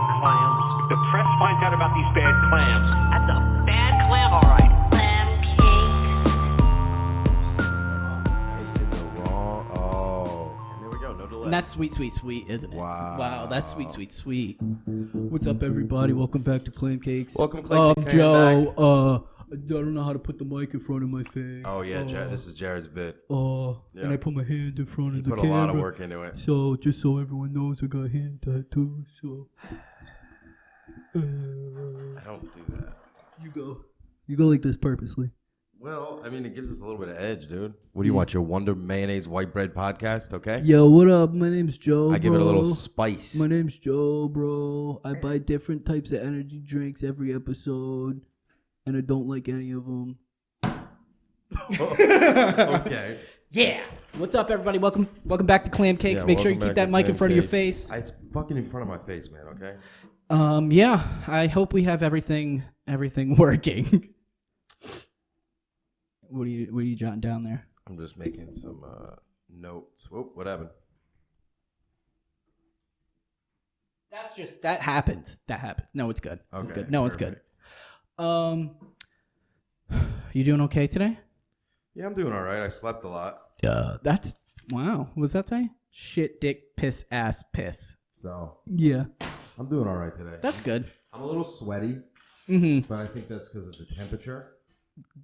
about clams. If the press finds out about these bad clams. That's a bad clam, all right. It's in the wrong. Oh. And there we go. No delay. And that's sweet, sweet, sweet, isn't it? Wow. Wow, that's sweet, sweet, sweet. What's up, everybody? Welcome back to Clam Cakes. Welcome, Clam Cakes. Joe. I don't know how to put the mic in front of my face. Oh, yeah. This is Jared's bit. Yeah. Yeah. And I put my hand in front of the Put camera. a lot of work into it. So, just so everyone knows, I got hand tattoos, so... I don't do that. You go like this purposely. Well, I mean, it gives us a little bit of edge, dude. What do you want? Your Wonder Mayonnaise White Bread podcast, okay? Yo, what up? My name's Joe, I give it a bro. little spice. My name's Joe, bro. I buy different types of energy drinks every episode, and I don't like any of them. Okay. Yeah. What's up, everybody? Welcome back to Clam Cakes. Yeah, Make sure you welcome keep back that to mic in Clam front of your Cakes. face. It's fucking in front of my face, man, okay? Yeah. I hope we have everything working. What are you jotting down there? I'm just making some notes. Whoop, what happened? That happens. No, it's good. It's Okay, good. No, it's perfect. good. You doing okay today? Yeah, I'm doing all right. I slept a lot. That's wow. What's that say? Shit, dick, piss, ass, piss. So, Yeah, I'm doing all right today. that's good. I'm a little sweaty, Mm-hmm. but I think that's because of the temperature.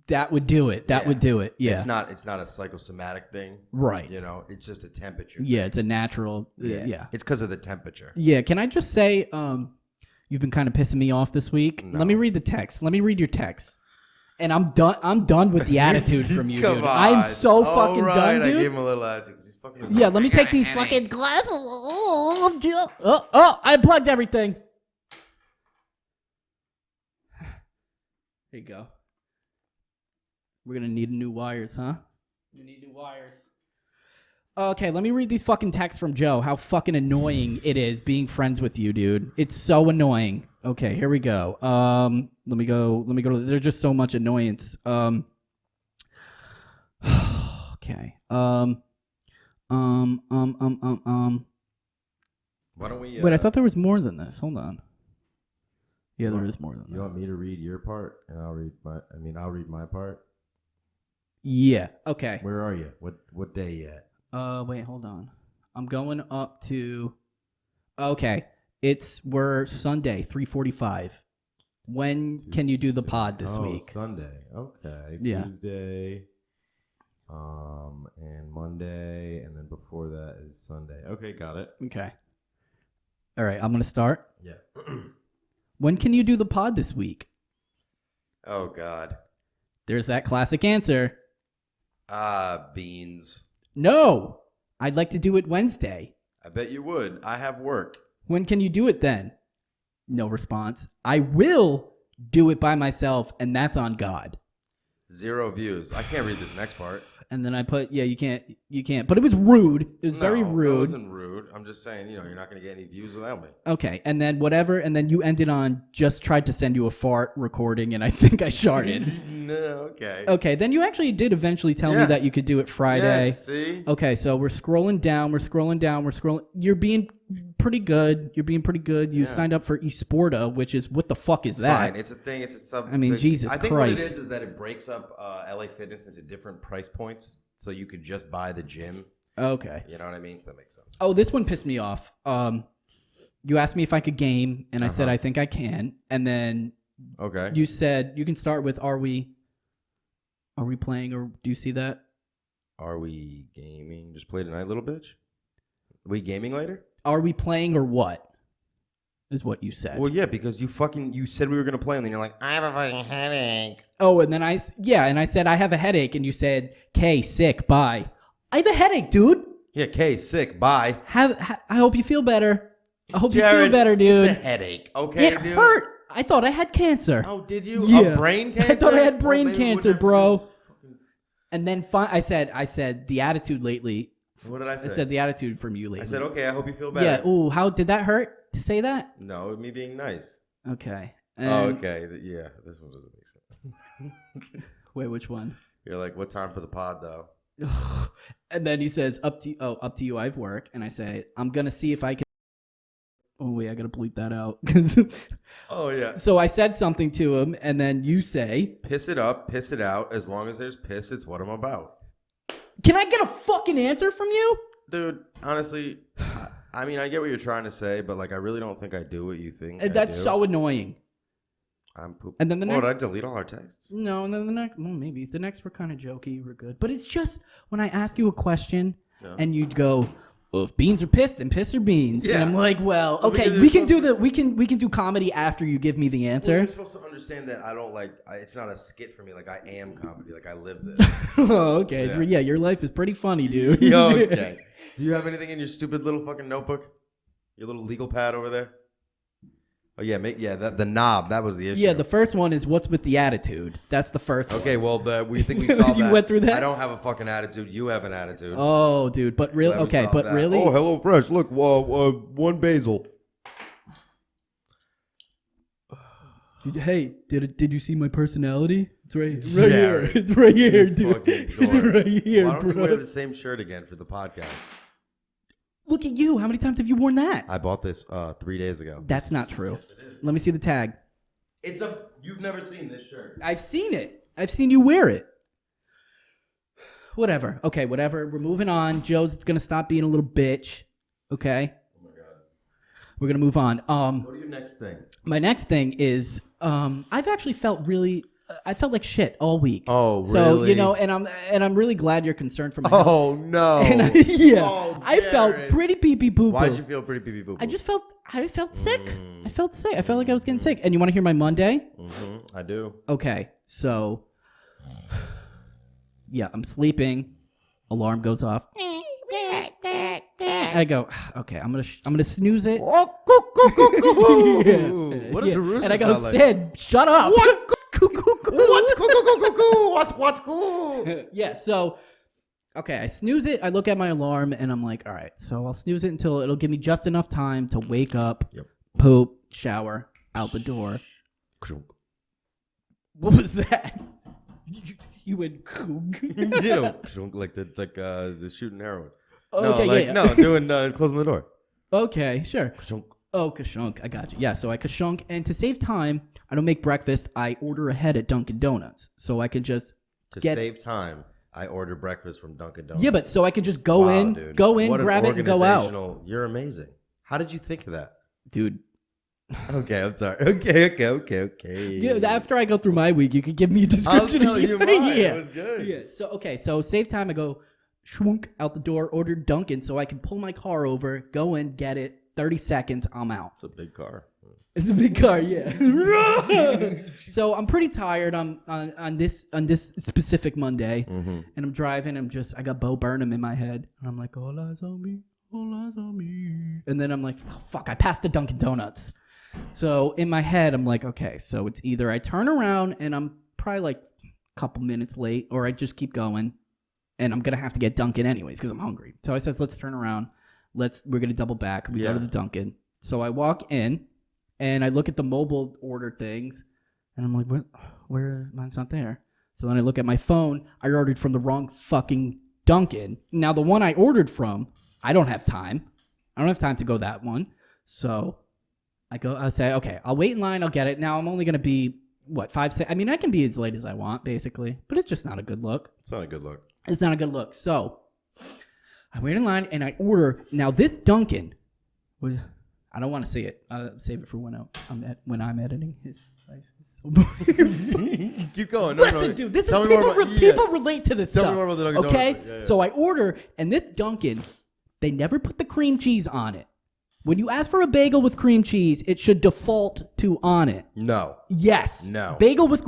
That would do it. That Yeah. would do it. Yeah. It's not a psychosomatic thing. Right. You know, it's just a temperature. Yeah, it's a natural. Yeah. It's because of the temperature. Yeah. Can I just say, you've been kind of pissing me off this week. No. Let me read the text. Let me read your text. And I'm done. I'm done with the attitude from you, Come dude. on. I'm so All fucking right, done, I dude. gave him a little attitude because he's fucking. Yeah, let me take these fucking glasses. Oh, I unplugged everything. There you go. We're gonna need new wires, huh? We need new wires. Okay, let me read these fucking texts from Joe. How fucking annoying it is being friends with you, dude. It's so annoying. Okay, here we go. Let me go. There's just so much annoyance. Okay. Why don't we? Wait, I thought there was more than this. Hold on. Yeah, there is more than You that. want me to read your part, and I'll read my part. Yeah. Okay. Where are you? What day you at? Wait, hold on. I'm going up to. Okay, we're Sunday, 3:45. When can you do the pod this week? Sunday. Okay. Yeah. Tuesday. And Monday, and then before that is Sunday. Okay, got it. Okay. All right, I'm gonna start. Yeah. When can you do the pod this week? Oh God. There's that classic answer. Beans. No, I'd like to do it Wednesday. I bet you would. I have work. When can you do it then? No response. I will do it by myself, and that's on God. 0 views. I can't read this next part. And then I put, yeah, you can't. But it was rude. It was very No, rude. It wasn't rude. I'm just saying, you're not going to get any views without me. Okay, and then whatever, and then you ended on just tried to send you a fart recording, and I think I sharted. No, okay. Okay, then you actually did eventually tell me Yeah. that you could do it Friday. Yes, see? Okay, so we're scrolling down. You're being pretty good. You signed up for Esporta, which is, what the fuck is that? Fine. It's a thing. It's a sub. I mean, thing. Jesus I think what it Christ. is that it breaks up LA Fitness into different price points, so you could just buy the gym. Okay. You know what I mean? If that makes sense. Oh, this one pissed me off. You asked me if I could game, and I said I think I can, and then Okay. you said you can start with are we playing, or do you see that? Are we gaming? Just play tonight, little bitch. We gaming later? Are we playing or what? Is what you said. Well, yeah, because you said we were gonna play, and then you're like, I have a fucking headache. Oh, and then I said I have a headache, and you said, "K, sick, bye." I have a headache, dude. Yeah, Kay, sick. Bye. I hope you feel better. I hope you Jared, feel better, dude. It's a headache. Okay, It dude. hurt. I thought I had cancer. Oh, did you? Yeah. Oh, brain cancer? I thought I had brain Well, maybe cancer, whatever. bro. And then I said the attitude lately. What did I I say? said the attitude from you lately. I said, okay, I hope you feel better. Yeah. Ooh, how did that hurt to say that? No, me being nice. Okay. Oh, And- okay. Yeah, this one doesn't make sense. Wait, which one? You're like, what time for the pod, though? And then he says, up to you, I have work. And I say, I'm going to see if I can. Oh wait, I gotta bleep that out. 'Cause- Oh yeah. so I said something to him, and then you say, Piss it up, piss it out. As long as there's piss, it's what I'm about. "Can I get a fucking answer from you?" Dude, honestly, I mean, I get what you're trying to say, but like, I really don't think I do what you think. And that's so annoying. I'm poop. And then the Did next, I delete all our texts? no, and then the next, well, maybe the next were kind of jokey, we're good. But it's just when I ask you a question, and you'd go, "Well, if beans are pissed, then piss or beans." And Yeah. I'm like, well, okay, because we you're can do supposed we can do comedy after you give me the Well, answer. you're supposed to understand that I don't like. It's not a skit for me. Like I am comedy. Like I live this. Oh, okay, Yeah. yeah, your life is pretty funny, dude. Yo, okay. Do you have anything in your stupid little fucking notebook? Your little legal pad over there? Oh yeah, the knob. That was the issue. Yeah, the first one is what's with the attitude. That's the first one. Okay, well, we think we solved You that. went through that? I don't have a fucking attitude. You have an attitude. Oh, dude, but really, Glad we okay, solved but that. really, Oh, Hello Fresh. Look, one basil. hey, did you see my personality? It's right Yeah. here. It's right here, You dude. fucking It's dork. right here, Why don't we bro. wear the same shirt again for the podcast? Look at you. How many times have you worn that? I bought this 3 days ago. That's not true. Let me see the tag. You've never seen this shirt. I've seen it. I've seen you wear it. Whatever. Okay, whatever. We're moving on. Joe's gonna stop being a little bitch. Okay. Oh my god. We're gonna move on. What are your next thing? My next thing is I've actually felt really. I felt like shit all week. Oh, So really? you know, and I'm really glad you're concerned for my health. Oh no. And yeah, Oh, I felt Jared. pretty pee pee poo poo. Why'd you feel pretty pee pee boo? I felt sick. I felt sick. I felt like I was getting sick. And you want to hear my Monday? I do. Okay, so yeah, I'm sleeping. Alarm goes off. I go, okay, I'm gonna snooze it. What does a rooster And I go, sound like? Sid, shut up. What? What? What? Yeah, so okay, I snooze it. I look at my alarm and I'm like, all right, so I'll snooze it until it'll give me just enough time to wake up, Yep. poop, shower, out the door. What was that? You went kook. You know, like the shooting heroin. Okay, no, like yeah. no, doing closing the door. Okay, sure. Oh, kashunk. I got you. Yeah, so I kashunk. And to save time, I don't make breakfast. I order ahead at Dunkin' Donuts. So I can just To get... save time, I order breakfast from Dunkin' Donuts. Yeah, but so I can just go Wow, in, dude. What an grab it, and go out. organizational- You're amazing. How did you think of that? Dude. Okay, I'm sorry. Okay. Yeah, after I go through my week, you could give me a description. I'll tell you mine. Yeah. It was good. Yeah. So save time. I go shwunk out the door, order Dunkin' so I can pull my car over, go in, get it. 30 seconds, I'm out. It's a big car. It's a big car, yeah. So I'm pretty tired on this specific Monday, and I'm driving. I got Bo Burnham in my head, and I'm like, all eyes on me, all eyes on me. And then I'm like, oh, fuck, I passed the Dunkin' Donuts. So in my head, I'm like, okay, so it's either I turn around and I'm probably like a couple minutes late, or I just keep going, and I'm gonna have to get Dunkin' anyways because I'm hungry. So I says, let's turn around. We're gonna double back. We go to the Dunkin'. So I walk in and I look at the mobile order things, and I'm like, what? Where? Mine's not there. So then I look at my phone. I ordered from the wrong fucking Dunkin'. Now the one I ordered from, I don't have time. I don't have time to go that one. So I say, okay, I'll wait in line. I'll get it. Now I'm only gonna be what 5 6. I mean, I can be as late as I want, basically, but it's just not a good look. It's not a good look. It's not a good look. So I wait in line and I order. Now this Dunkin', I don't want to see it. Save it for when I'm editing. His life is so boring. Keep going. No, Listen, no. dude, this Tell is me more people. about- People relate to this Tell me stuff. more about the Dunkin' okay, Donuts. Yeah. so I order, and this Dunkin', they never put the cream cheese on it. When you ask for a bagel with cream cheese, it should default to on it. No. Yes. No. Bagel with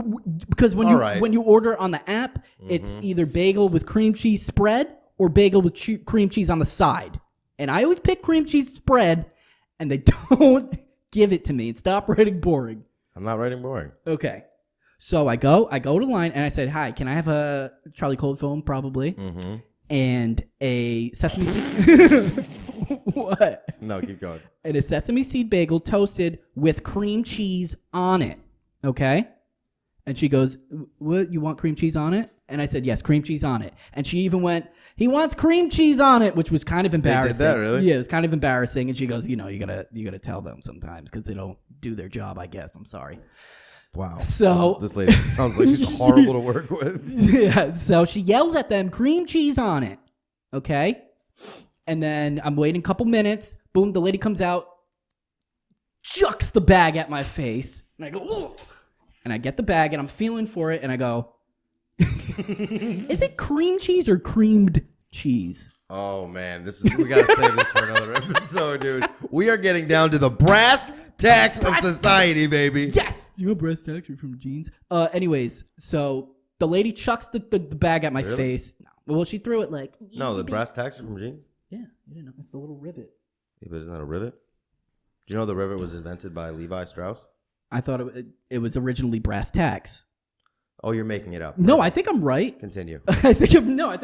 because when All you right. when you order on the app, it's either bagel with cream cheese spread or bagel with cream cheese on the side. And I always pick cream cheese spread, and they don't give it to me. And stop writing boring. I'm not writing boring. Okay. So I go to line and I said, "Hi, can I have a Charlie Cold Foam, probably, and a sesame seed?" What? No, keep going. And a sesame seed bagel toasted with cream cheese on it. Okay? And she goes, "What? You want cream cheese on it?" And I said, "Yes, cream cheese on it." And she even went, he wants cream cheese on it, which was kind of embarrassing. that, really? Yeah, it was kind of embarrassing. And she goes, you gotta tell them sometimes because they don't do their job. I guess. I'm sorry. Wow. So- this lady sounds like she's horrible to work with. Yeah. So she yells at them, cream cheese on it. Okay. And then I'm waiting a couple minutes. Boom, the lady comes out, chucks the bag at my face. And I go, ooh. And I get the bag and I'm feeling for it. And I go, is it cream cheese or creamed cheese? Oh man, we gotta save this for another episode, dude. We are getting down to the brass tacks of society, baby. Yes. You know breast texture from jeans. Anyways, so the lady chucks the bag at my Really? face. Well, she threw it like. No, the brass tacks are from jeans. Yeah, you didn't know. It's the little rivet. Yeah, but isn't that a rivet? Do you know the rivet was invented by Levi Strauss? I thought it was originally brass tacks. Oh, you're making it up. No, I think I'm right. Continue. I think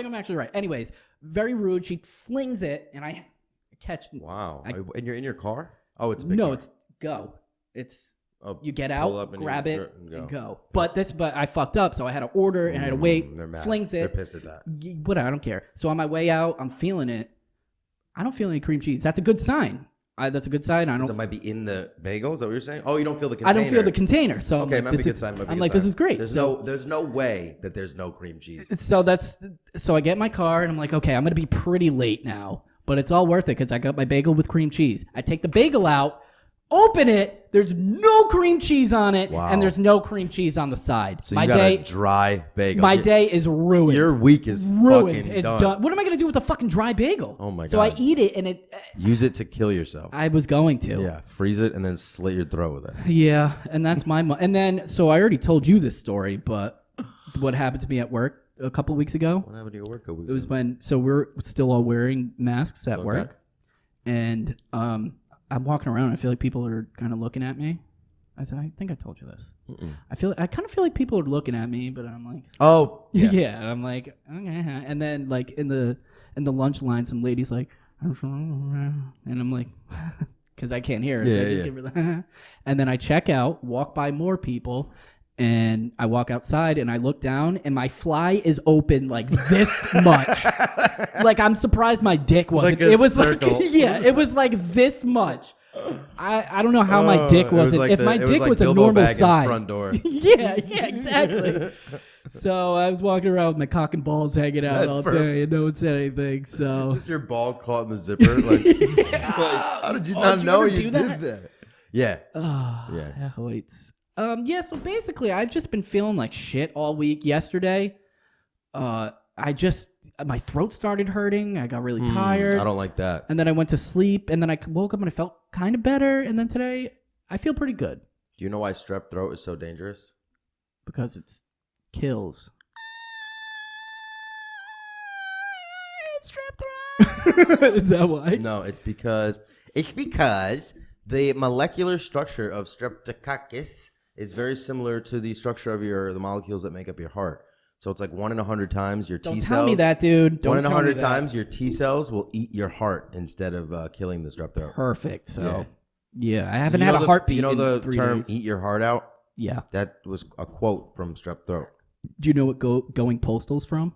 I'm actually right. Anyways, very rude. She flings it, and I catch. Wow. And you're in your car? Oh, it's a big No, car. it's go. It's Oh, you get pull out, up and grab you it, and and go. go. But I fucked up, so I had to order and I had to wait. They're mad. Flings They're it. pissed at that. Whatever, I don't care. So on my way out, I'm feeling it. I don't feel any cream cheese. That's a good sign. That's a good sign. I So don't. it might be in the bagel. Is that what you're saying? Oh, you don't feel the I container. don't feel the container. So Okay, I'm might like, be a good sign. Might be a I'm good like, this sign. is great. There's no way that there's no cream cheese. So I get in my car and I'm like, okay, I'm gonna be pretty late now, but it's all worth it because I got my bagel with cream cheese. I take the bagel out, open it. There's no cream cheese on it, Wow. and there's no cream cheese on the side. So my you got day, a dry bagel. my day is ruined. Your week is ruined. fucking It's done. done. What am I gonna do with a fucking dry bagel? Oh my So I God. eat it, and it. Use it to kill yourself. I was going to. Yeah, freeze it and then slit your throat with it. Yeah, and that's my and then so I already told you this story, but what happened to me at work a couple weeks ago? What happened to your work? It was when we're still all wearing masks at work, and I'm walking around. And I feel like people are kind of looking at me. I think I told you this. I kind of feel like people are looking at me, but I'm like, Oh, yeah. yeah. And I'm like, okay. And then like in the lunch line, some ladies like, and I'm like, because I can't hear her, so I just give her the, and then I check out, walk by more people. And I walk outside and I look down and my fly is open like this much. Like I'm surprised my dick wasn't. Like a it was circle. like yeah, it was like this much. I don't know how my dick it was wasn't. like if the- my it was dick like was a Bilbo normal Baggins' size. front door. yeah, exactly. So I was walking around with my cock and balls hanging out That's all perfect. day and no one said anything. So Just your ball caught in the zipper. Like, how did you not did you know ever you do did that? that? Yeah. yeah. Athletes. Yeah, so basically I've just been feeling like shit all week. Yesterday, my throat started hurting. I got really tired. I don't like that. And then I went to sleep and then I woke up and I felt kind of better. And then today I feel pretty good Do you know why strep throat is so dangerous? because it's kills. Strep throat. Is that why? No, it's because the molecular structure of streptococcus is very similar to the structure of the molecules that make up your heart. So it's like 1 in 100 times your T Don't cells. tell me that, dude. Don't 1 in tell me 100 that. times your T cells will eat your heart instead of killing the strep throat. Perfect. So, yeah, I haven't had a the, heartbeat. You know in the 3 term days. "eat your heart out"? Yeah. That was a quote from strep throat. Do you know what going postal's from?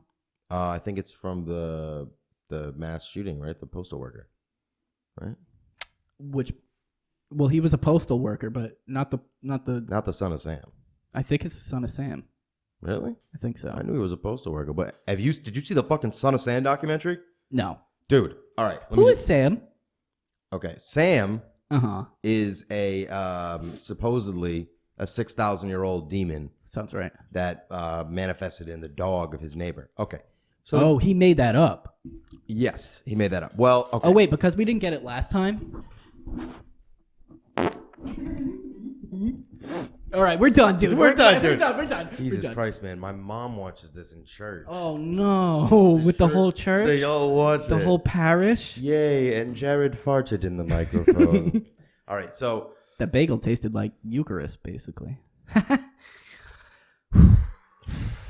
I think it's from the mass shooting, right? The postal worker, right? Well, he was a postal worker, but not the. Not the son of Sam. I think it's the son of Sam. Really? I think so. I knew he was a postal worker, but did you see the fucking Son of Sam documentary? No. Dude, all right. Who is Sam? Okay, Sam Uh-huh. is a supposedly a 6,000-year-old demon Sounds right. that manifested in the dog of his neighbor. Okay. So He made that up. yes, he made that up. Well, okay. Oh, wait, because we didn't get it last time. All right, we're done, dude. We're done, dude. We're done. Jesus We're done. Christ, man. My mom watches this in church. Oh, no. With the whole church? They all watch The it. whole parish? Yay, and Jared farted in the microphone. All right, so That bagel tasted like Eucharist, basically.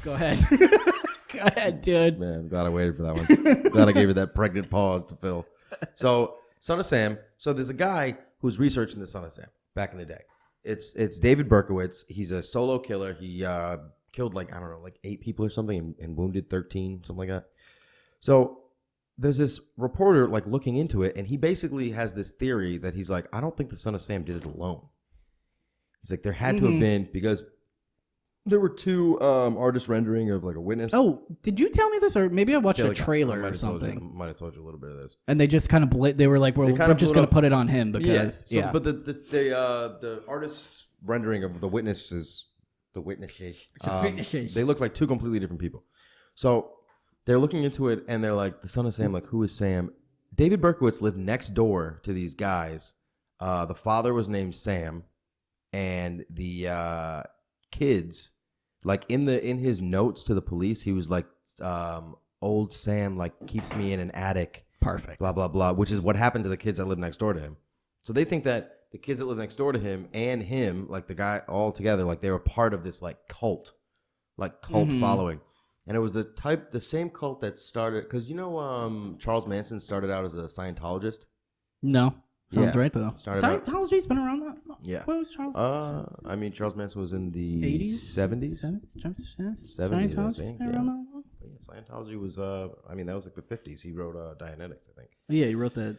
Go ahead. Go ahead, dude. man, I'm glad I waited for that one. Glad I gave you that pregnant pause to fill. So, Son of Sam. So there's a guy who's researching the Son of Sam back in the day. It's David Berkowitz. He's a solo killer. He killed like 8 people or something and wounded 13, something like that. So there's this reporter like looking into it, and he basically has this theory that he's like, I don't think the Son of Sam did it alone. He's like, there had to have been, because there were two artist rendering of like a witness. Oh, did you tell me this, or maybe I watched Yeah, a like, trailer I might or have told you- something? I might have told you a little bit of this. And they just kind of they were like, we're kinda just blew it going up. to put it on him because So, but the artist's rendering of the witnesses, witnesses. they look like two completely different people. So they're looking into it, and they're like, the Son of Sam, like, who is Sam? David Berkowitz lived next door to these guys. The father was named Sam, and the kids, like in his notes to the police, he was like, old Sam like keeps me in an attic. Perfect. Blah blah blah, which is what happened to the kids that live next door to him. So they think that the kids that live next door to him and him, like the guy all together, like they were part of this like cult following. And it was the same cult that started, because Charles Manson started out as a Scientologist. No. Sounds Yeah. right, though. Started out- Scientology's been around that long. Yeah. What was Charles? I mean, Charles Manson was in the 80s? 70s. 70s? 70s, I Scientology's think, been yeah. around that long? Yeah, Scientology was, I mean, that was like the 50s. He wrote Dianetics, I think. Yeah, he wrote that.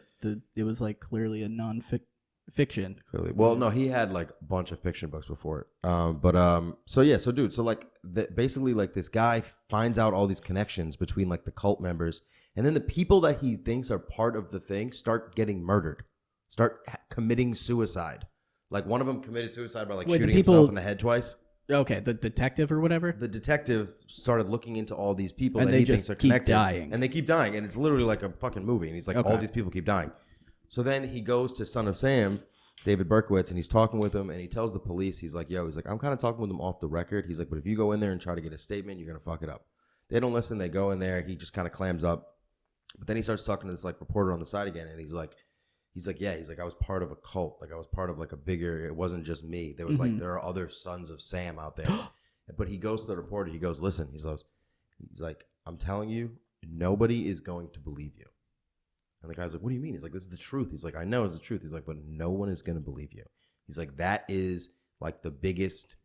It was like clearly a non-fiction. Clearly. Well, no, he had like a bunch of fiction books before it. So dude, so like basically like this guy finds out all these connections between like the cult members, and then the people that he thinks are part of the thing start getting murdered, start committing suicide. Like one of them committed suicide by like Wait, the shooting people- himself in the head twice. Okay, the detective or whatever. The detective started looking into all these people And that they he just thinks are keep connected, dying. and they keep dying, and it's literally like a fucking movie. And he's like, Okay. all these people keep dying. So then he goes to Son of Sam, David Berkowitz, and he's talking with him, and he tells the police, he's like, he's like, I'm kind of talking with him off the record. He's like, but if you go in there and try to get a statement, you're gonna fuck it up. They don't listen. They go in there. He just kind of clams up, but then he starts talking to this like reporter on the side again, and he's like, I was part of a cult. Like I was part of like a bigger. It wasn't just me. There was like there are other sons of Sam out there. But he goes to the reporter. He goes, listen. He's like, I'm telling you, nobody is going to believe you. And the guy's like, what do you mean? He's like, this is the truth. He's like, I know it's the truth. He's like, but no one is going to believe you. He's like, that is like the biggest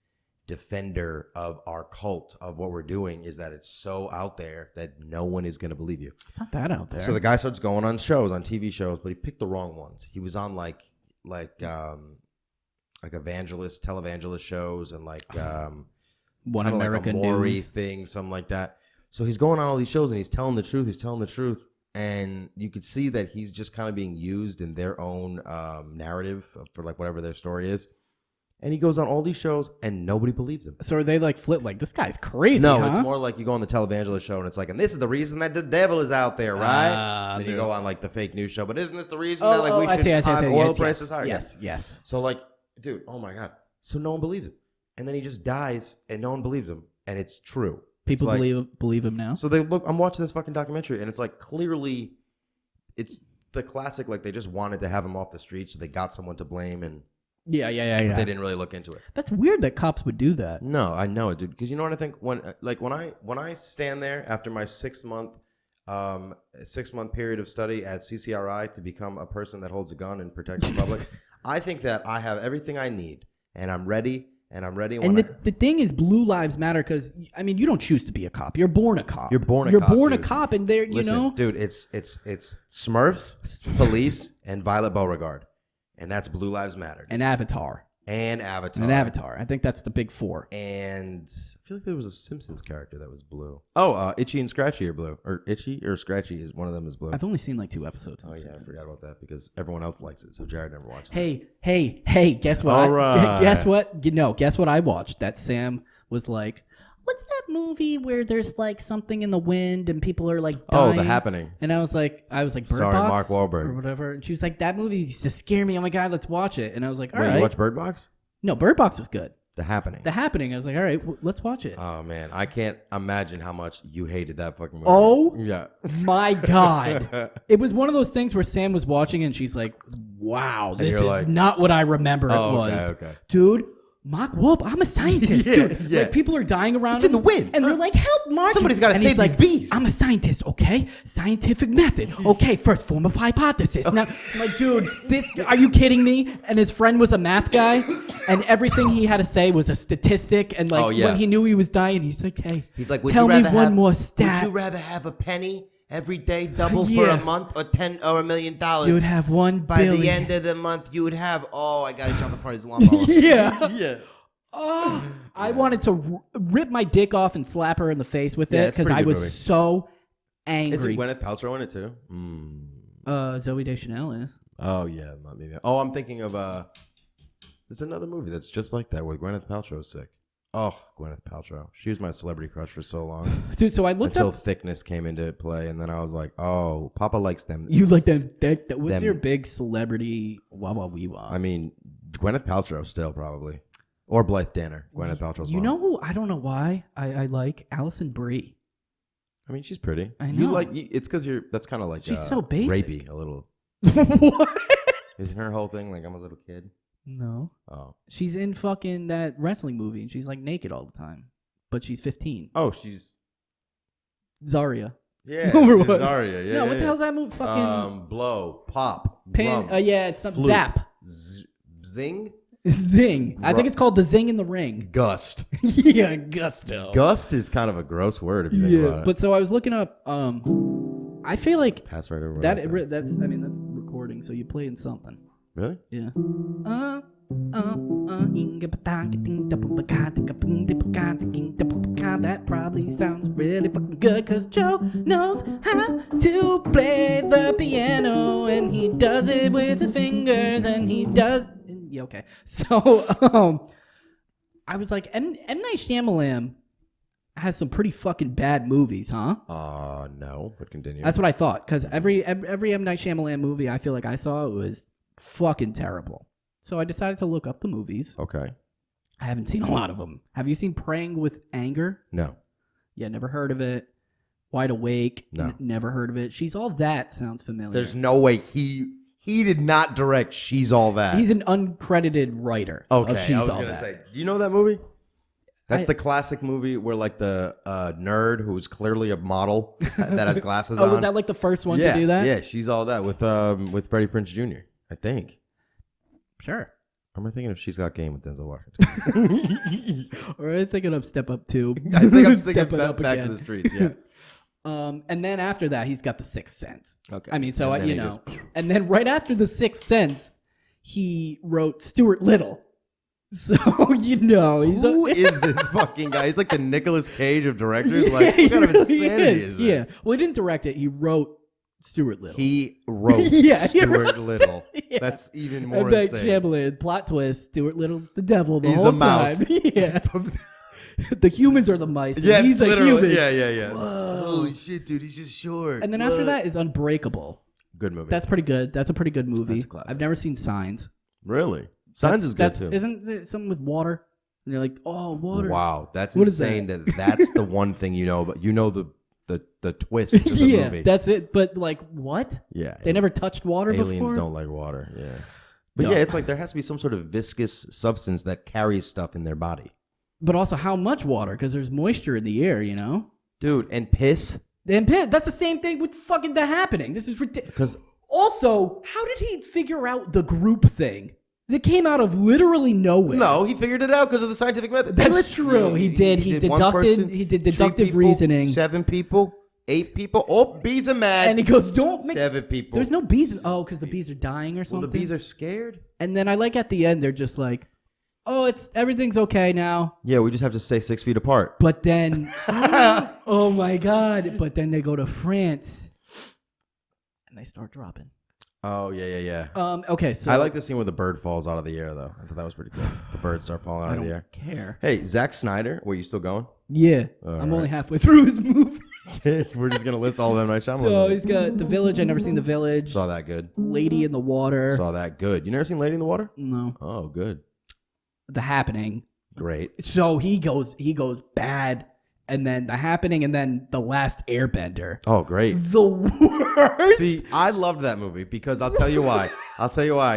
defender of our cult, of what we're doing, is that it's so out there that no one is going to believe you. It's not that out there. So the guy starts going on shows, on TV shows, but he picked the wrong ones. He was on like televangelist shows, and like One kinda America like a Maury News thing, something like that. So he's going on all these shows and he's telling the truth. And you could see that he's just kind of being used in their own narrative for like whatever their story is. And he goes on all these shows and nobody believes him. So are they like flip? Like this guy's crazy? No, huh? it's more like you go on the televangelist show and it's like, and this is the reason that the devil is out there, right? Then you go on like the fake news show, but isn't this the reason that like we should have oil prices higher? Yes. So like, dude, oh my God. So no one believes him. And then he just dies and no one believes him. And it's true. People It's like, believe him now. So I'm watching this fucking documentary and it's like clearly it's the classic, like they just wanted to have him off the street. So they got someone to blame and Yeah. they didn't really look into it. That's weird that cops would do that. No, I know it, dude. Because you know what I think? When I stand there after my 6 month period of study at CCRI to become a person that holds a gun and protects the public, I think that I have everything I need and I'm ready. And The thing is, Blue Lives Matter because I mean, you don't choose to be a cop. You're born a cop. You're born a a cop, cop, and there, listen, you know, dude. It's Smurfs, police, and Violet Beauregard, and that's Blue Lives Matter. and Avatar. And Avatar. And Avatar. I think that's the big four. And I feel like there was a Simpsons character that was blue. Oh, Itchy and Scratchy are blue. Or Itchy or Scratchy is one of them is blue. I've only seen like 2 episodes. Of Oh, The yeah, I Simpsons. forgot about that because everyone else likes it. So Jared never watched it. Hey, guess what? All right. Guess what? Guess what I watched? That Sam was like, what's that movie where there's like something in the wind and people are like dying? Oh, The Happening. And I was like, Bird Starring Box Mark Wahlberg. or whatever. And she was like, that movie used to scare me. Oh my God, let's watch it. And I was like, all right. Wait, you watch Bird Box? No, Bird Box was good. The Happening. The Happening. I was like, all right, let's watch it. Oh, man. I can't imagine how much you hated that fucking movie. Oh, yeah. my God. It was one of those things where Sam was watching and she's like, wow, this you're is like, not what I remember it Oh, was. okay. Dude, Mark Wahlberg, I'm a scientist, dude. Yeah. Like, people are dying around It's in him, the wind. and they're like, help, Mark. Somebody's gotta And he's save these bees. I'm a scientist, okay? Scientific method. Okay, first form of hypothesis. Now, I'm like, dude, are you kidding me? And his friend was a math guy, and everything he had to say was a statistic, and like, Oh, yeah. when he knew he was dying, he's like, hey, He's like, would tell you me rather one have, more stat. Would you rather have a penny every day double for Yeah. a month or $10 or $1 million. You would have $1 By billion. the end of the month, you would have, I got to jump in front of his lawnmower. Yeah. Yeah. Oh, I wanted to rip my dick off and slap her in the face with Yeah, it it's a because pretty I good was movie. so angry. Is it Gwyneth Paltrow in it too? Zoe Deschanel is. Oh, yeah. Maybe. Oh, I'm thinking of, there's another movie that's just like that where Gwyneth Paltrow's sick. Oh, Gwyneth Paltrow. She was my celebrity crush for so long. Dude, so I looked Until up. Thickness came into play, and then I was like, oh, Papa likes them. You like them thick? What's Them- your big celebrity? Wah wah wee wah. I mean, Gwyneth Paltrow still probably. Or Blythe Danner. Gwyneth Paltrow's You mom. know who? I don't know why I like Allison Brie. I mean, she's pretty. I You know. like, it's because that's kind of like, She's so basic. rapey a little. What? Isn't her whole thing like, I'm a little kid? No. Oh. She's in fucking that wrestling movie and she's like naked all the time. But she's 15. Oh, she's. Zarya. Yeah. Or she's what? Zarya. Yeah. No, what yeah, the hell's that movie? Fucking Blow. Pop. Pin. Drum, Yeah, it's some flute, Zap. Zing. Zing. I think it's called the Zing in the Ring. Gust. Yeah, gusto. Gust is kind of a gross word if you think about it. But so I was looking up. I feel like Pass right over what I that. said. That's. I mean, that's recording. So you play in something. Really? Yeah. That probably sounds really fucking good because Joe knows how to play the piano and he does it with his fingers and he does. Yeah, okay. So, I was like, M. Night Shyamalan has some pretty fucking bad movies, huh? No, but continue. That's what I thought because every M. Night Shyamalan movie I feel like I saw was fucking terrible. So I decided to look up the movies. Okay. I haven't seen a lot of them. Have you seen Praying with Anger? No. Yeah, never heard of it. Wide Awake? No. Never heard of it. She's All That sounds familiar. There's no way he did not direct She's All That. He's an uncredited writer. okay. Of She's I was All gonna That. say, do you know that movie? That's I- the classic movie where like the nerd who's clearly a model that has glasses on. Oh, was that like the first one yeah, to do that? Yeah, She's All That with Freddie Prinze Jr. I think. Sure. Am I thinking of She's Got Game with Denzel Washington? Or I'm thinking of Step Up 2. I think I'm Step thinking It Up back to again. the streets. Yeah. And then after that, he's got The Sixth Sense. Okay. I mean, so And then you he know, goes- and then right after The Sixth Sense, he wrote Stuart Little. So you know, he's Who is this fucking guy? He's like the Nicolas Cage of directors. Like, he what kind of really insanity is this? Yeah. Well, he didn't direct it. He wrote Stuart Little. He wrote Yeah, he Stuart wrote Little. Yeah. That's even more and then insane. Chamberlain, plot twist, Stuart Little's the devil the He's whole a mouse. time. Yeah. The humans are the mice. and Yeah, he's a literally. human. Yeah. Holy shit, dude, he's just short. And then after that is Unbreakable. good movie. That's pretty good. That's a pretty good movie. That's a classic. I've never seen Signs. really Signs is good too. Isn't it something with water? And you're like, oh, water. Wow, that's What is insane. That's the one thing you know, but you know the twist to the Yeah, movie. that's it. But like, what? Yeah, They never touched water aliens before? don't like water. Yeah, but No. yeah, it's like there has to be some sort of viscous substance that carries stuff in their body, But also, how much water? Because there's moisture in the air, you know? dude. And piss. And that's the same thing with fucking The Happening. This is ridiculous. Because Also, how did he figure out the group thing? That came out of literally nowhere. no, he figured it out because of the scientific method. That's true. He did. He one deducted- person, he did 3 deductive people, reasoning. 7 people, 8 people. Oh, bees are mad. And he goes, don't make... 7 people. There's no bees. Oh, because the bees are dying or Well, something? the bees are scared. And then I like at the end, they're just like, oh, everything's okay now. Yeah, we just have to stay 6 feet apart. But then, oh my God. But then they go to France and they start dropping. Oh yeah. Okay, so I like the scene where the bird falls out of the air, though. I thought that was pretty cool. The birds start falling out I of the don't air. care. Hey, Zack Snyder, were you still going? Yeah. I'm only halfway through his movie. We're just gonna list all of them. Right, So he's got The Village. I never seen The Village. saw that good. Lady in the Water. Saw that good. You never seen Lady in the Water? No. Oh, good. The Happening. Great. So he goes bad, and then The Happening, and then The Last Airbender. Oh, great. The worst. See, I loved that movie because I'll tell you why.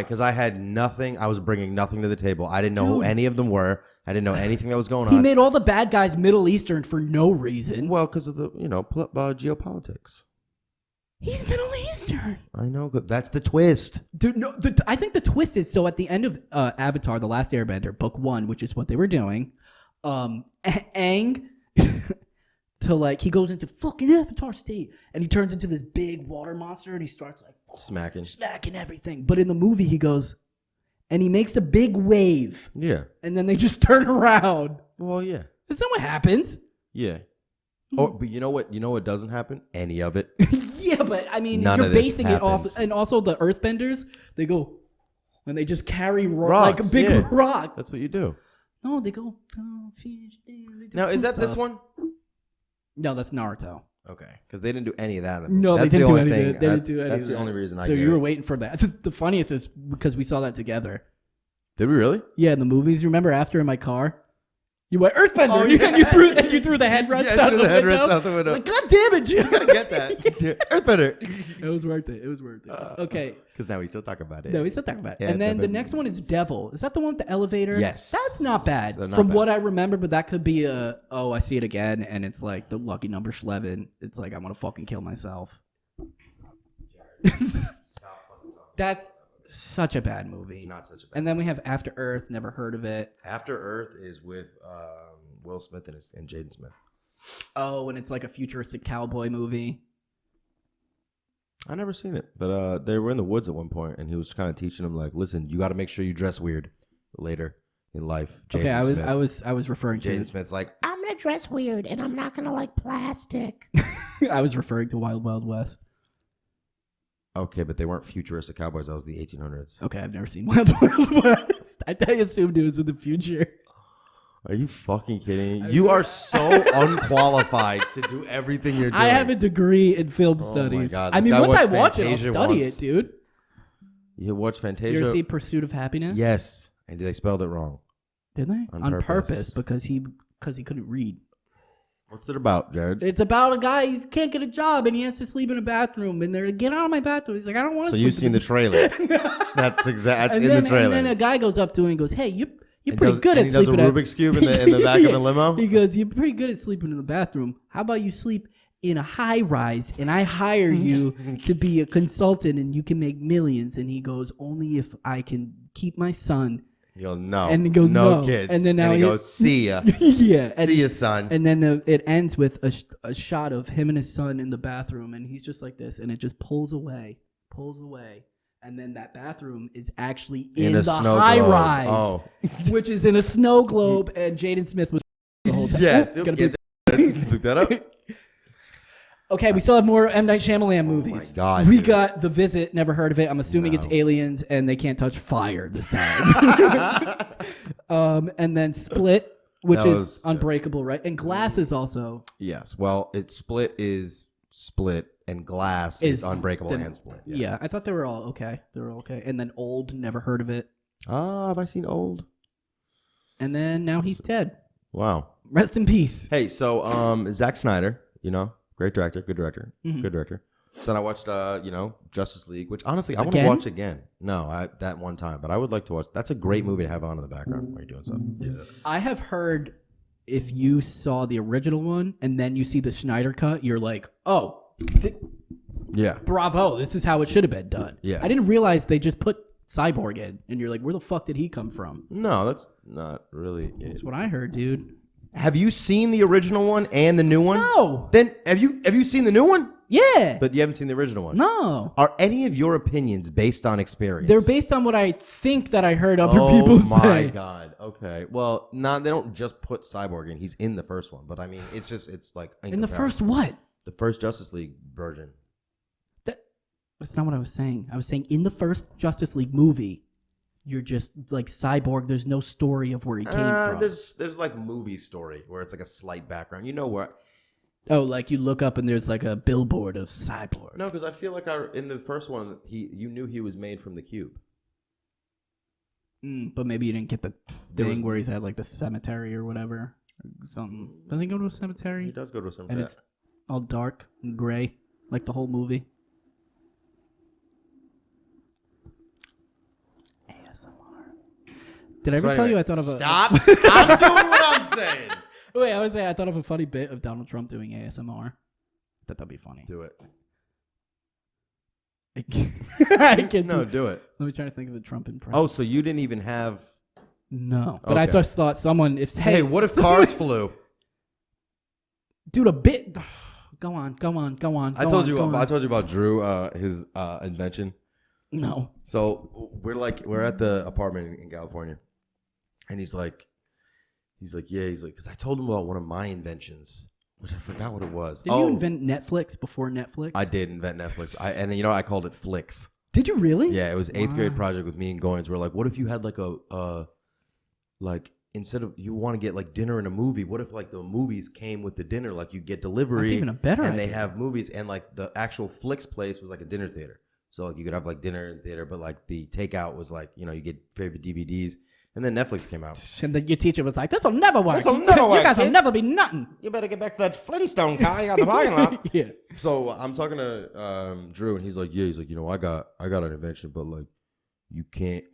Because I had nothing. I was bringing nothing to the table. I didn't know who any of them were. I didn't know anything that was going on. He made all the bad guys Middle Eastern for no reason. well, because of the geopolitics. He's Middle Eastern. I know. But that's the twist. Dude, no, I think the twist is, so at the end of Avatar, The Last Airbender, book 1, which is what they were doing, Aang, to like he goes into fucking Avatar state and he turns into this big water monster and he starts like smacking everything. But in the movie he goes and he makes a big wave. Yeah. And then they just turn around. Well, yeah. That's not what happens. Yeah. Oh, but you know what? You know what doesn't happen? Any of it. Yeah, but I mean, None you're of this basing it off, happens. and also the Earthbenders, they go when they just carry Rocks, like a big yeah. rock. That's what you do. No, they go. "Oh, fish, they do Now, is that this stuff." one? No, that's Naruto. Okay, because they didn't do any of that. In the movie. No, That's they didn't the do only any. thing. They didn't do any. That's of the that. only reason I. So get you were it. waiting for that. The funniest is because we saw that together. Did we really? Yeah, in the movies. You remember after in my car, you went Earthbender, Oh, and yeah. you threw the headrest Yeah, out threw the the headrest window. out the window. Like, God damn it, Jim. You gotta get that. Earthbender. It was worth it. It was worth it. Okay. Because now we still talk about it. No, we said that about it. Yeah, And then but- the next one is Devil. Is that the one with the elevator? Yes. That's not bad. They're not From bad. what I remember, but that could be I see it again, and it's like the lucky number 11. It's like, I want to fucking kill myself. That's such a bad movie. It's not such a bad. And then we have After Earth, never heard of it. After Earth is with Will Smith and Jaden Smith. Oh, and it's like a futuristic cowboy movie. I never seen it, but they were in the woods at one point, and he was kind of teaching them like, "Listen, you got to make sure you dress weird later in life." Okay, Jaden I was referring Jaden to Smith's like, I'm gonna dress weird and I'm not gonna like plastic. I was referring to Wild Wild West. okay, but they weren't futuristic cowboys. That was the 1800s. Okay, I've never seen Wild Wild West. I assumed it was in the future. Are you fucking kidding? You are so unqualified to do everything you're doing. I have a degree in film my studies. God, I this mean, guy once I watched watch it, I'll Fantasia study once. it, dude. You watch You Fantasia? ever see Pursuit of Happiness? Yes, and they spelled it wrong. Did they? On On purpose. purpose because he couldn't read. What's it about, Jared? It's about a guy he can't get a job and he has to sleep in a bathroom and they're like, get out of my bathroom. He's like, I don't want to. So sleep you've seen the trailer? That's exact. That's in the trailer. And then a guy goes up to him and goes, hey, you're And pretty does- good and at he does a sleeping. Rubik's Cube in the back of Yeah. the limo? He goes, you're pretty good at sleeping in the bathroom. How about you sleep in a high rise and I hire you to be a consultant and you can make millions? And he goes, only if I can keep my son. He goes, no. And he goes, no no. kids. And then now he he- goes, see ya. Yeah. And, See ya, son. and then it ends with a shot of him and his son in the bathroom and he's just like this and it just pulls away. And then that bathroom is actually in a the snow high globe. rise, Oh. which is in a snow globe. And Jaden Smith was the whole time. Yes. Ooh, gotta Yes. Look that up. Okay, we still have more M. Night Shyamalan movies. God, we dude. got The Visit, never heard of it. I'm assuming it's No. aliens and they can't touch fire this time. And then Split, which That is was- Unbreakable, right? And Glass is also Yes. Well, Split is Split, and Glass is Unbreakable and Split. Yeah, I thought they were all okay. They were all okay. And then Old, never heard of it. Ah, have I seen Old? And then now he's dead. Wow. Rest in peace. Hey, so Zack Snyder, great director, good director, Mm-hmm. good director. Then I watched, Justice League, which honestly I want to Again? watch again. No, that one time, but I would like to watch. That's a great movie to have on in the background while you're doing something. Yeah. I have heard if you saw the original one and then you see the Schneider cut, you're like, oh, Yeah. bravo, this is how it should have been done. Yeah. I didn't realize they just put Cyborg in, and you're like, where the fuck did he come from? No, that's not really it. That's what I heard, dude. Have you seen the original one and the new one? No. Then have you seen the new one? Yeah. But you haven't seen the original one. No. Are any of your opinions based on experience? They're based on what I think that I heard other Oh people my say. god. Okay. Well, they don't just put Cyborg in. He's in the first one, but I mean, it's like In the first what? the first Justice League version. That's not what I was saying. I was saying in the first Justice League movie, you're just like Cyborg. There's no story of where he came from. There's like movie story where it's like a slight background. You know what? Oh, like you look up and there's like a billboard of Cyborg. No, because I feel like in the first one, you knew he was made from the cube. But maybe you didn't get the There thing was- where he's at like the cemetery or whatever. Or something. Doesn't he go to a cemetery? He does go to some. And it's all dark and gray, like the whole movie. ASMR. Did I ever tell you I thought of a... Stop! I'm doing what I'm saying. Wait, I was saying I thought of a funny bit of Donald Trump doing ASMR. I thought that'd be funny. Do it. I can't No, do do it. Let me try to think of a Trump impression. Oh, so you didn't even have. No. But I Okay. just thought someone... Hey, what if cars flew? Dude, a bit. Go on. I told you about Drew, his invention. No. So we're at the apartment in California, and he's like, because I told him about one of my inventions, which I forgot what it was. Did you invent Netflix before Netflix? I did invent Netflix. I called it Flix. Did you really? Yeah, it was 8th grade project with me and Goins. We're like, what if you had like instead of you want to get like dinner and a movie, what if like the movies came with the dinner? Like you get delivery. That's even a better And idea. they have movies, and like the actual Flix place was like a dinner theater. So like you could have like dinner in theater, but like the takeout was like, you get favorite DVDs. And then Netflix came out. And then your teacher was like, "This'll never work. This'll never work, You guys will kid." never be nothing." You better get back to that Flintstone car you got in the parking lot. Yeah. So I'm talking to Drew, and he's like, I got an invention, but like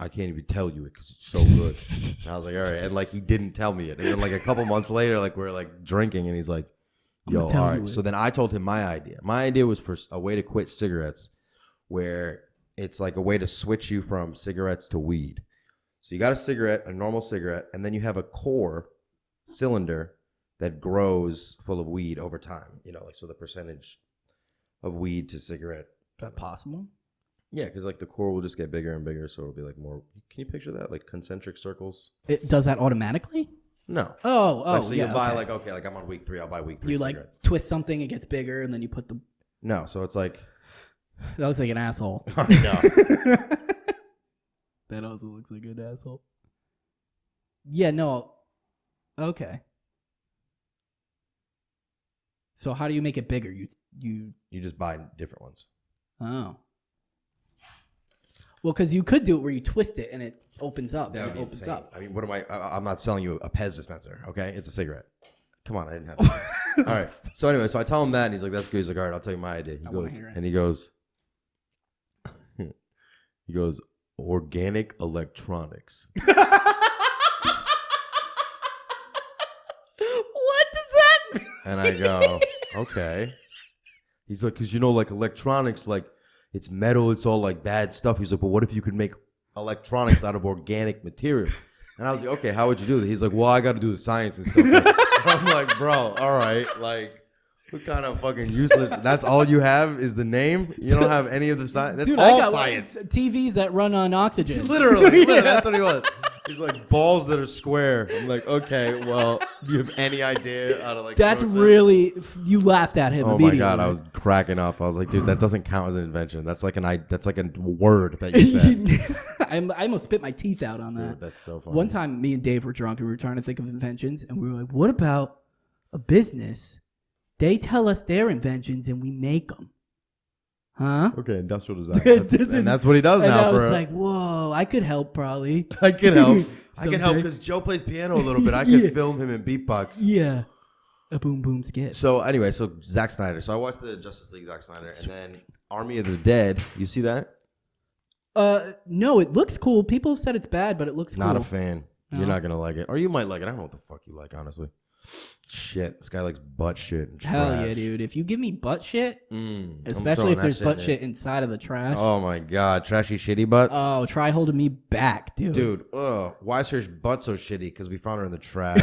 I can't even tell you it because it's so good. And I was like, all right. And like he didn't tell me it. And then like a couple months later, like we're like drinking, and he's like, yo, gonna tell all you right. it. So then I told him my idea. My idea was for a way to quit cigarettes, where it's like a way to switch you from cigarettes to weed. So you got a normal cigarette, and then you have a core cylinder that grows full of weed over time. So the percentage of weed to cigarette. Is that possible? Yeah, because like the core will just get bigger and bigger, so it'll be like more. Can you picture that, like concentric circles? It does that automatically? No. Oh, Like, so yeah, you buy okay. like I'm on week 3, I'll buy week 3 You cigarettes. like twist something, it gets bigger, and then you put the. No, so it's like. That looks like an asshole. No. That also looks like an asshole. Yeah, no. Okay. So how do you make it bigger? You You just buy different ones. Oh. Well, because you could do it where you twist it and it opens up. That would be opens insane. up. I mean, what am I'm not selling you a Pez dispenser, okay? It's a cigarette. Come on, I didn't have it. All right. So anyway, so I tell him that, and he's like, that's good. He's like, all right, I'll tell you my idea. He wanna goes, hear it. and he goes, organic electronics. What does that? And I go, okay. He's like, because like electronics, like it's metal, it's all like bad stuff. He's like, but what if you could make electronics out of organic material? And I was like, okay, how would you do that? He's like, well, I got to do the science and stuff. I'm like, bro, all right, like, what kind of fucking useless? That's all you have is the name. You don't have any of the science. That's Dude, all I got science. TVs that run on oxygen. Literally, that's what he was. He's like balls that are square. I'm like, okay, well, do you have any idea how to like? That's process? really you laughed at him. Oh my immediately. god, I was cracking up. I was like, dude, that doesn't count as an invention. That's like a word that you said. I almost spit my teeth out on that. Dude, that's so funny. One time, me and Dave were drunk and we were trying to think of inventions, and we were like, "What about a business? They tell us their inventions and we make them, huh?" Okay, industrial design. And that's what he does And now. I was like, "Whoa, I could help probably." I can help. I can help Someday. because Joe plays piano a little bit. I can Yeah. film him in beatbox. Yeah, a boom boom skit. So anyway, so Zack Snyder. So I watched the Justice League Zack Snyder, and then Army of the Dead. You see that? No, it looks cool. People have said it's bad, but it looks Not cool. a fan. You're not gonna like it, or you might like it. I don't know what the fuck you like, honestly. Shit, this guy likes butt shit. And Hell trash. yeah, dude! If you give me butt shit, I'm especially if throwing there's that butt in shit inside of the trash, Oh my god, trashy shitty butts. oh, try holding me back, dude. Dude, why is her butt so shitty? Because we found her in the trash.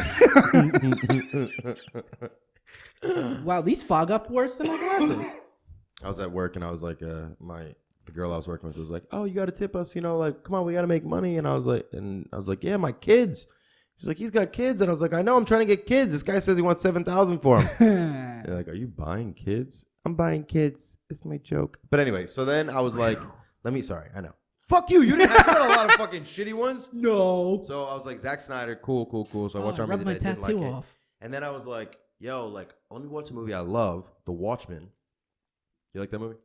Wow, these fog up worse than my glasses. I was at work and I was like, the girl I was working with was like, oh, you got to tip us, like, come on, we got to make money. And I was like, yeah, my kids. She's like, he's got kids. And I was like, I know, I'm trying to get kids. This guy says he wants $7,000 for them. They're like, are you buying kids? I'm buying kids. It's my joke. But anyway, so then I was like, sorry, I know. Fuck you. You didn't have a lot of fucking shitty ones. No. So I was like, Zack Snyder, cool. So I watched Army of rub the my Dead, didn't like tattoo it. off. And then I was like, yo, like, let me watch a movie I love, The Watchmen. You like that movie?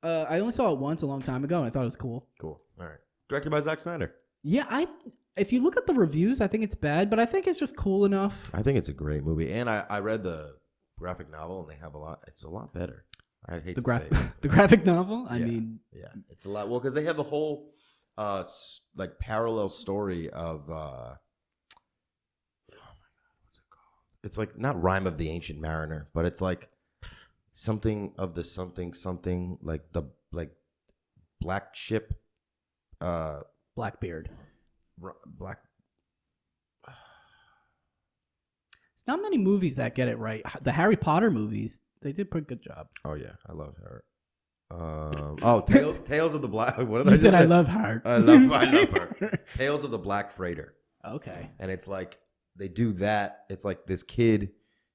I only saw it once a long time ago, and I thought it was cool. Cool. All right. Directed by Zack Snyder. Yeah, if you look at the reviews, I think it's bad, but I think it's just cool enough. I think it's a great movie. And I read the graphic novel, and they have it's a lot better. I hate to say it. The graphic novel. I Yeah. mean, Yeah, it's a lot. Well, because they have the whole like parallel story of it's like not Rime of the Ancient Mariner, but it's like something of the something like the black ship Blackbeard. black It's not many movies that get it right. The Harry Potter movies, they did a pretty good job. Oh yeah, I love her. Tales of the Black. What did I You just said I say? love her. I love her. Tales of the Black Freighter, Okay. and it's like they do that. It's like this kid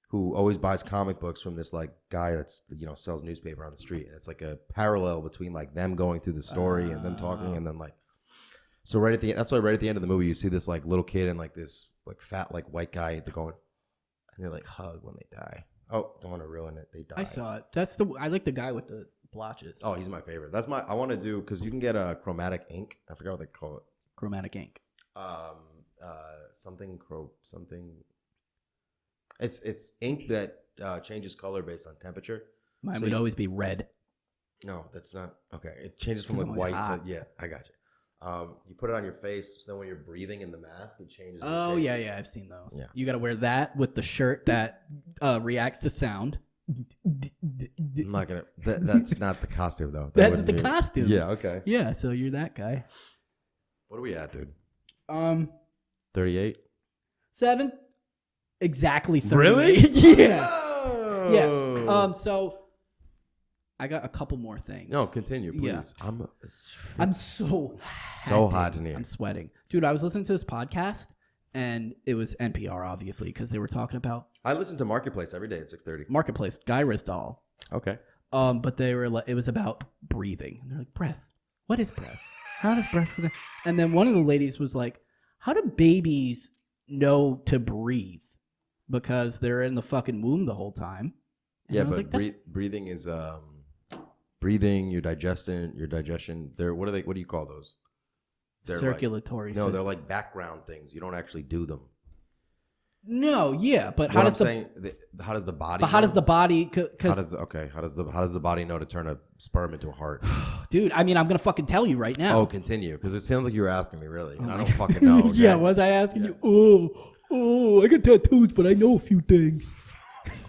who always buys comic books from this like guy that's sells newspaper on the street, and it's like a parallel between like them going through the story and them talking, and then like so right at the that's why right at the end of the movie you see this like little kid and like this like fat like white guy they're going and they like hug when they die. Oh, don't want to ruin it. They die. I saw it. I like the guy with the blotches. Oh, he's my favorite. I want to do because you can get a chromatic ink. I forgot what they call it. Chromatic ink. Something. It's ink that changes color based on temperature. Mine So would you- always be red. No, that's not okay. It changes from 'Cause like I'm always white to hot. yeah. I got you. You put it on your face, so then when you're breathing in the mask, it changes. the Oh shape. yeah, I've seen those. Yeah. You got to wear that with the shirt that reacts to sound. I'm not gonna. That's not the costume though. That That's wouldn't the be- costume. Yeah. Okay. Yeah, so you're that guy. What are we at, dude? 38. 38. 7. Exactly 30. Really? yeah. Oh. Yeah. So I got a couple more things. No, continue, please. Yeah. I'm I'm so hot in here. I'm sweating. Dude, I was listening to this podcast and it was NPR obviously because they were talking about I listen to Marketplace every day at 6:30. Marketplace, Guy Rizdahl. Okay. But they were like, it was about breathing. And they're like, breath. What is breath? How does breath? And then one of the ladies was like, how do babies know to breathe? Because they're in the fucking womb the whole time. And Yeah, I was but like, that's- breathing is breathing, your digestion. They're what do you call those? They're like- circulatory no, system. they're like background things. You don't actually do them. No, yeah, but how What I'm does the saying, how does the body? but how know? does the body? How Because does the body know to turn a sperm into a heart? dude, I mean, I'm gonna fucking tell you right now. Oh, continue, because it sounds like you were asking me really, and I don't fucking know. Okay? Yeah, was I asking you? Oh, I got tattoos, but I know a few things.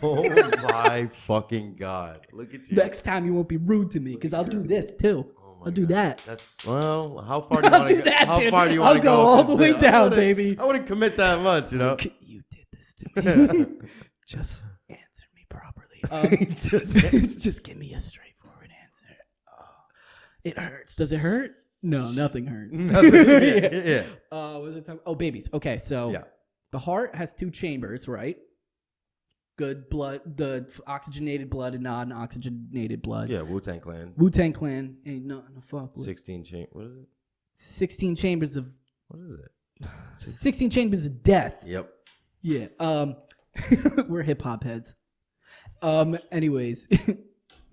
Oh my fucking god! Look at you. Next time you won't be rude to me because I'll do this too. I'll do that. That's well. How far do you I'll want to do go? that, How dude. far do you I'll want to go go? all with the this way bit? down, baby. I wouldn't commit that much, you know. You did this to me. Just answer me properly. Just give me a straightforward answer. Oh, it hurts. Does it hurt? No, nothing hurts. yeah. What was it talking? Oh, babies. Okay, so Yeah. the heart has 2 chambers, right? Good blood, the oxygenated blood and non-oxygenated blood. Yeah, Wu-Tang Clan. Wu-Tang Clan ain't nothing to fuck with. 16 chain. What is it? 16 chambers of What is it? 16 chambers of death. Yep. Yeah. We're hip hop heads. Anyways,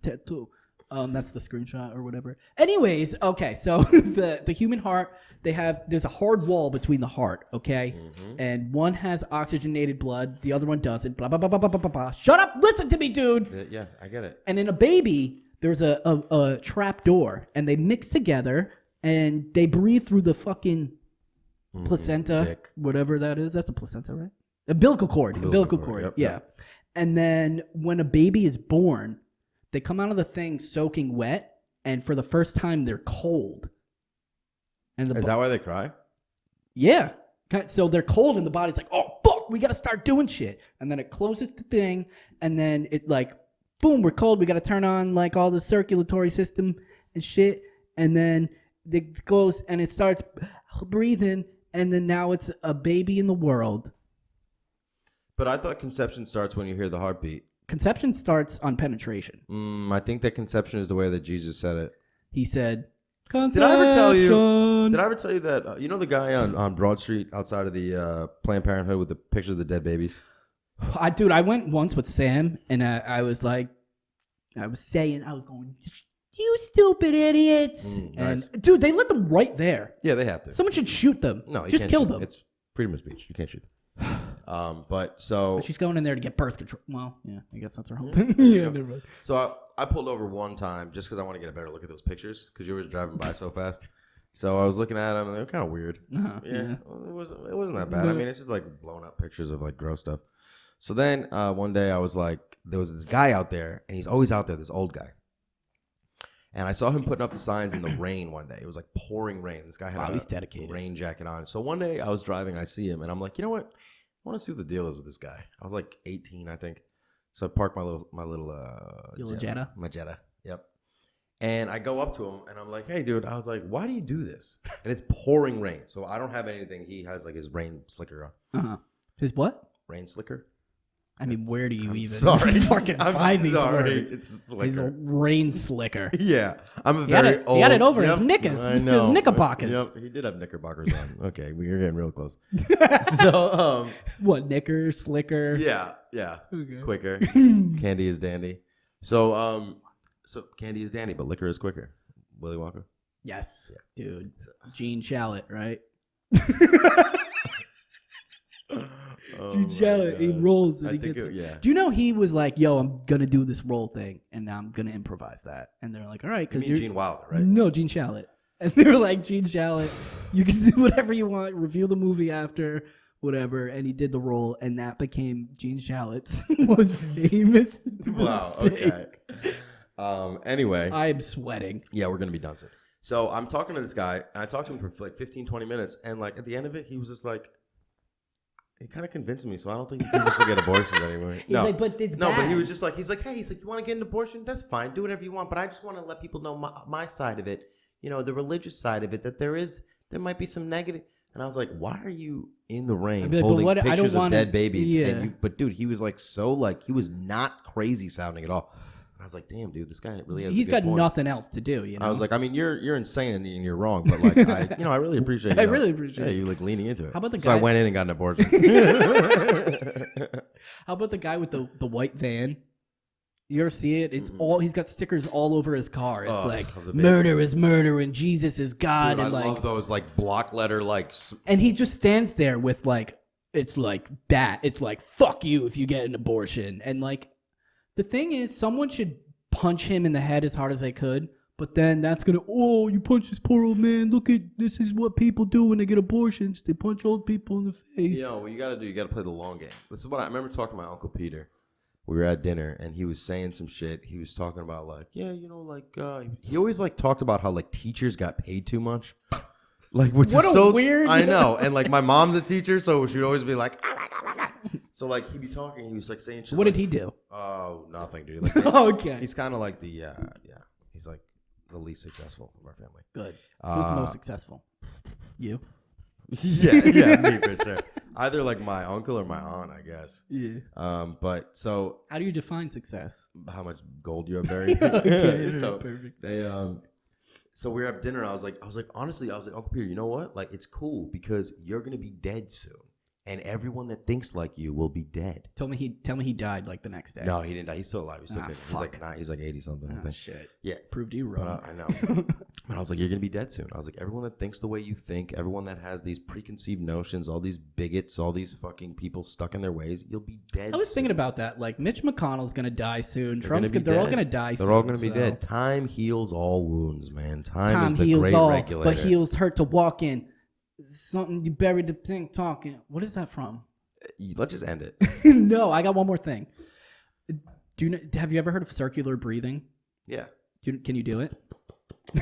tattoo. That's the screenshot or whatever. Anyways, okay. So the human heart, there's a hard wall between the heart, okay, and one has oxygenated blood, the other one doesn't. Blah blah blah blah blah blah blah. Shut up! Listen to me, dude. Yeah, I get it. And in a baby, there's a trap door, and they mix together, and they breathe through the fucking placenta, dick. whatever that is. That's a placenta, right? Umbilical cord. Umbilical cord. Yep, Yeah. yep. And then when a baby is born, they come out of the thing soaking wet, and for the first time, they're cold. And Is that why they cry? yeah. So they're cold, and the body's like, oh, fuck, we got to start doing shit. And then it closes the thing, and then it like, boom, we're cold. We got to turn on like all the circulatory system and shit. And then it goes and it starts breathing, and then now it's a baby in the world. But I thought conception starts when you hear the heartbeat. Conception starts on penetration. I think that conception is the way that Jesus said it. He said, Did I ever tell you? Did I ever tell you that you know the guy on Broad Street outside of the Planned Parenthood with the picture of the dead babies? Dude, I went once with Sam, and I was like, I was going, you stupid idiots. nice. And dude, they let them right there. Yeah, they have to. Someone should shoot them. No, you just can't kill shoot them. It's freedom of speech. You can't shoot them. But so She's going in there to get birth control. Well, yeah, I guess that's her whole thing. Yeah, never mind. So I pulled over one time just because I want to get a better look at those pictures because you were driving by so fast. So I was looking at them and they were kind of weird. Yeah, well, it wasn't that bad. I mean, it's just like blown up pictures of like gross stuff. So then one day I was like, there was this guy out there, and he's always out there, this old guy. And I saw him putting up the signs in the rain one day. It was like pouring rain. This guy had Wow, a he's dedicated. rain jacket on. So one day I was driving, I see him, and I'm like, you know what? want to see what the deal is with this guy. I was like 18, I think. So I parked my little Your little Jetta? My Jetta. Yep. And I go up to him and I'm like, hey, dude. I was like, why do you do this? And it's pouring rain. So I don't have anything. He has like his rain slicker on. His what? Rain slicker? I mean, where do you I'm even sorry. fucking I'm find these sorry. words? It's a His slicker. rain slicker. Yeah. I'm a He had very it- old. he had it over his Yep, knickers, I his know. knickerbockers. Yep, he did have knickerbockers on. Okay, we're getting real close. So, What, knicker, slicker? yeah. Okay. Quicker. Candy is dandy. So candy is dandy, but liquor is quicker. Willy Wonka. Yes, dude. Gene Shalit, right? Gene Shalit, he rolls and I he think gets it- it. yeah. Do you know he was like, yo, I'm going to do this role thing, and I'm going to improvise that. And they're like, all right, You because mean you're... Gene Wilder, right? No, Gene Shalit. And they were like, Gene Shalit, you can do whatever you want, review the movie after, whatever. And he did the role, and that became Gene Shalit's most famous. Wow. thing. Okay. Anyway. I am sweating. Yeah, we're going to be done soon. So I'm talking to this guy, and I talked to him for like 15, 20 minutes. And like at the end of it, he was just like, he kind of convinced me. So I don't think people should get abortions anymore. He's like, but it's No, but bad. he was just like, he's like, hey, you want to get an abortion? That's fine. Do whatever you want. But I just want to let people know my side of it, you know, the religious side of it, that there might be some negative. And I was like, why are you in the rain I'd be like, but holding what- I don't pictures of wanna- dead babies? yeah. And but dude, he was like he was not crazy sounding at all. And I was like, damn, dude, this guy really has He's a good got point. nothing else to do, you know? I was like, I mean, you're insane and you're wrong, but like, I really appreciate. I really appreciate you like leaning into it. How about the So I guy- went in and got an abortion. How about the guy with the white van? You ever see it? It's all he's got stickers all over his car. It's Ugh, like of the baby. murder is murder and Jesus is God, Dude, I and like, love those like block letter like. and he just stands there with like, it's like bat. It's like fuck you if you get an abortion, and like, the thing is, someone should punch him in the head as hard as they could. But then that's gonna, oh, you punch this poor old man. Look at, this is what people do when they get abortions. They punch old people in the face. Yo, what you gotta do, you gotta play the long game. This is what I remember talking to my Uncle Peter. We were at dinner and he was saying some shit. He was talking about like, yeah, you know, like he always like talked about how like teachers got paid too much. Like, which What is a so weird- I know. And like my mom's a teacher, so she'd always be like, so like he'd be talking, he was like saying shit. What like, did he do? Oh, nothing, dude. Like, Okay, he's kind of like the yeah. He's like the least successful of our family. good. Who's the most successful? You. yeah, me for sure. Either like my uncle or my aunt, I guess. Yeah. But so How do you define success? how much gold you have buried? Okay, so perfect. they so we were at dinner. I was like, honestly, Uncle Peter, you know what? Like, it's cool because you're gonna be dead soon, and everyone that thinks like you will be dead. Tell me he died like the next day. No, he didn't die. He's still alive. He's still Ah, good. fuck. He's like 80 something. I Oh, think. shit. Yeah. Proved you But, wrong. I know. But I was like, you're going to be dead soon. I was like, everyone that thinks the way you think, everyone that has these preconceived notions, all these bigots, all these fucking people stuck in their ways, you'll be dead I was soon. thinking about that. Like Mitch McConnell's gonna die soon. They're Trump's gonna be they're all dead. gonna die They're soon. all going to be so- dead. Time heals all wounds, man. Time is Time the heals great all, regulator. but heals hurt to walk in. Something you buried the thing talking. What is that from? Let's just end it. No, I got one more thing. Have you ever heard of circular breathing? Yeah. Can you do it?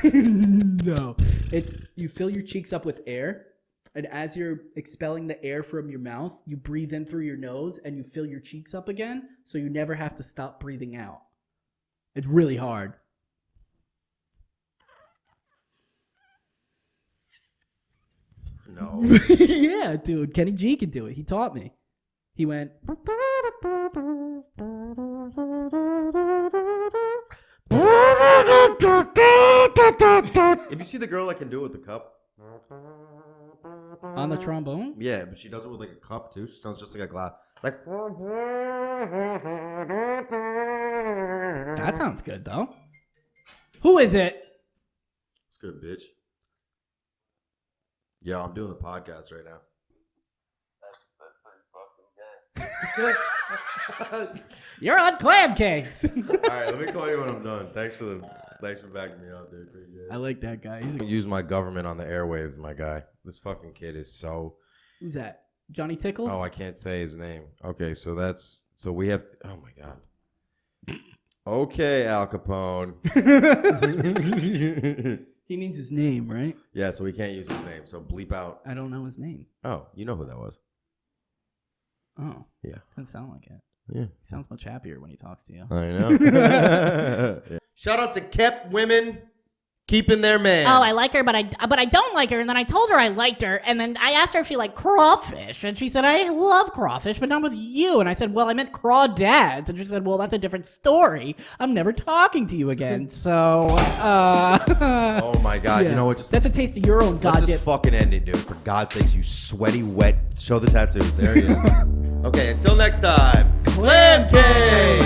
No. It's you fill your cheeks up with air, and as you're expelling the air from your mouth, you breathe in through your nose and you fill your cheeks up again, so you never have to stop breathing out. It's really hard. No. Yeah, dude. Kenny G can do it. He taught me. He went. If you see the girl that can do it with the cup. On the trombone? Yeah, but she does it with like a cup too. She sounds just like a glass. Like. That sounds good, though. Who is it? It's good, bitch. Yo, I'm doing the podcast right now. You're on clam cakes. All right, let me call you when I'm done. Thanks for backing me up, dude. Appreciate I it. like that guy. Use my government on the airwaves, my guy. This fucking kid is so. Who's that? Johnny Tickles? Oh, I can't say his name. Okay, so we have. Oh my god. Okay, Al Capone. He means his name, right? Yeah, so we can't use his name. So bleep out. I don't know his name. Oh, you know who that was. Oh, Yeah. doesn't sound like it. Yeah. He sounds much happier when he talks to you. I know. Yeah. Shout out to kept women keeping their man. Oh, I like her, but I don't like her. And then I told her I liked her, and then I asked her if she liked crawfish, and she said I love crawfish, but not with you. And I said, well, I meant crawdads, and she said, well, that's a different story. I'm never talking to you again. So, Oh my God! yeah. You know what? Just that's a taste of your own let's goddamn. just fucking end it, dude. For God's sakes, you sweaty, wet. Show the tattoo. There he is. Okay, until next time. Clam Cake.